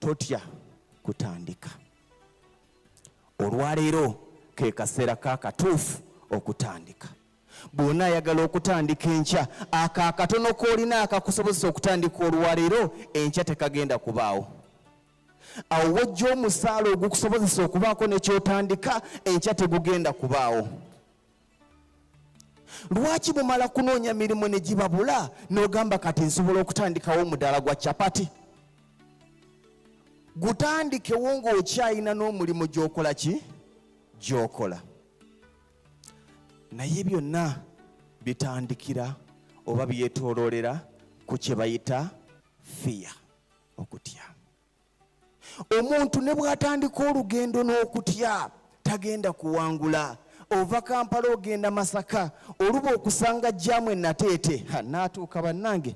totya kutandika. Olwaleero ke kaseera kakatuufu okutandika. Bw'ona ayagala okutandika enkya, ako akatono k'olina akakusobozesa okutandika olwaleero, enkya tekagenda kubaawo. Awo wajja omusaala ogukusobozesa okubaako nekyotandika, enkya tegugenda kubaawo. Lwaki mumala kunoonya mirimu ne gibabula n'ogamba kati nsobola okutandikawo omudaala gwa capati? Gutandikewo ng'okyayina n'omulimu gy'okola ki? Gy'okola. Naye byonna bitandikira oba byetooloolera ku kye bayita fear, okutya. Omuntu ne bw'atandika olugendo n'okutya tagenda kuwangula. Ova Kampala ogenda Masaka, oluba okusanga jjaamu ennateete, n'atuuka bannange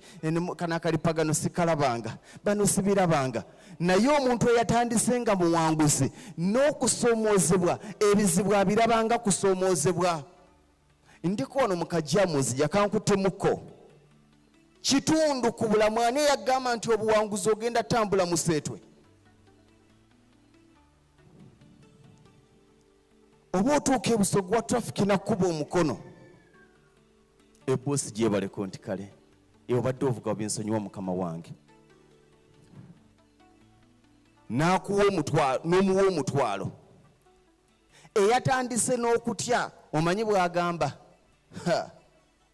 kana akalipagano sikalabanga, bano sibirabanga. Naye omuntu eyatandise nga muwanguzi n'okusoomoozebwa, ebizibu abirabanga kusoomoozebwa. Ndiko ono mu kajjaamuzi jakankutemuko kitundu ku bulamu, ani eyagamba nti obuwanguzi ogenda tambula museetwe? Oba otuuka ebusogo wa trafiki nakuba omukono, eboosi gyebaleko nti kale obadde ovuga bwensonyiwa mukama wange, n'akuwa omutwalo, n'omuwa omutwalo. Eyatandise n'okutya omanyi bw'agamba,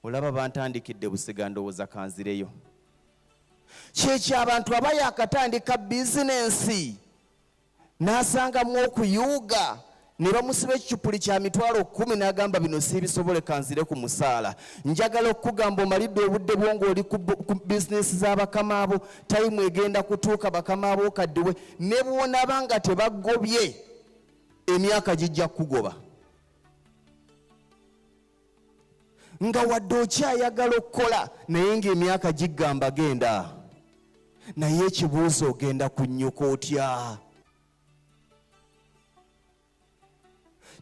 olaba bantandikidde busiga ndowooza kanzireyo. Kyekyo abantu aba yakatandika bizinensi n'asangamu okuyuuga, ne bamusiba ekicupuli kya mitwalo 10 n'agamba bino siibisobole kanzire ku musaala. Njagala okugamba omalidde obudde bwo ng'oli ku bizinesi z'abakama abo, tayimu egenda kutuuka bakama abo okaddiwe, ne bw'onaba nga tebagobye emyaka gijja kugoba. Nga wadde okyayagala okukola naye ng'emyaka gigamba genda, naye ekibuuzo ogenda kunnyuka otya?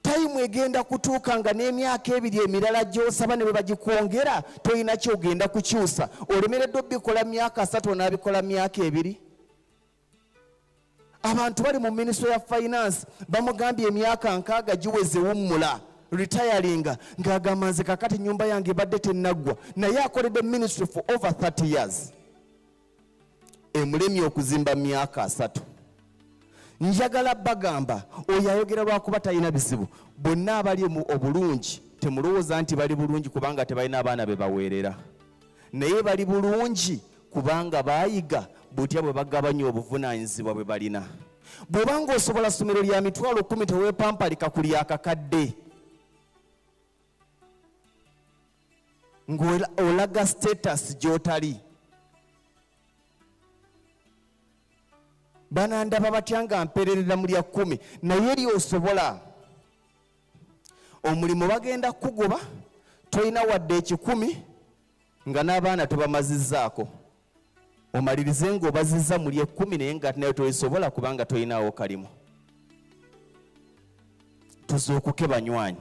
Tayimu egenda kutuuka nga n'emyaka 2 emirala gy'osaba ne bwe bagikwongera tolina kyogenda kukyusa. Olemeredde obikola myaka 3 n'abikola myaka 2. Abantu bali mu Ministry ya Finance bamugambye emyaka 6 giweze wummula retiringa, ng'agamba nze kakati nyumba yange badde tennaggwa, naye akoledde Ministry for over 30 years. Emulemye okuzimba myaka 3. Njagala bagamba oyo ayogera lwakuba talina bizibu. Bonna abali obulungi temulowooza nti bali bulungi kubanga tebalina abaana be baweerera, naye bali bulungi kubanga baayiga butya bwe bagabanya obuvunaanyizibwa bwe balina. Bw'obanga osobola ssomero lya mitwalo 10 teweepampalika ku lyakakadde, ng'olaga status gy'otali. Banandaba batya nga mpererera mu lya 10 naye lyosobola. Omulimu bagenda kugoba, tolina wadde 10 nga n'abaana tobamazizzaako. Omalirize ng'obazizza mu lya 10 naye nga nayo toyisobola kubanga tolinawo kalimu. Tuzuukuke banywanyi.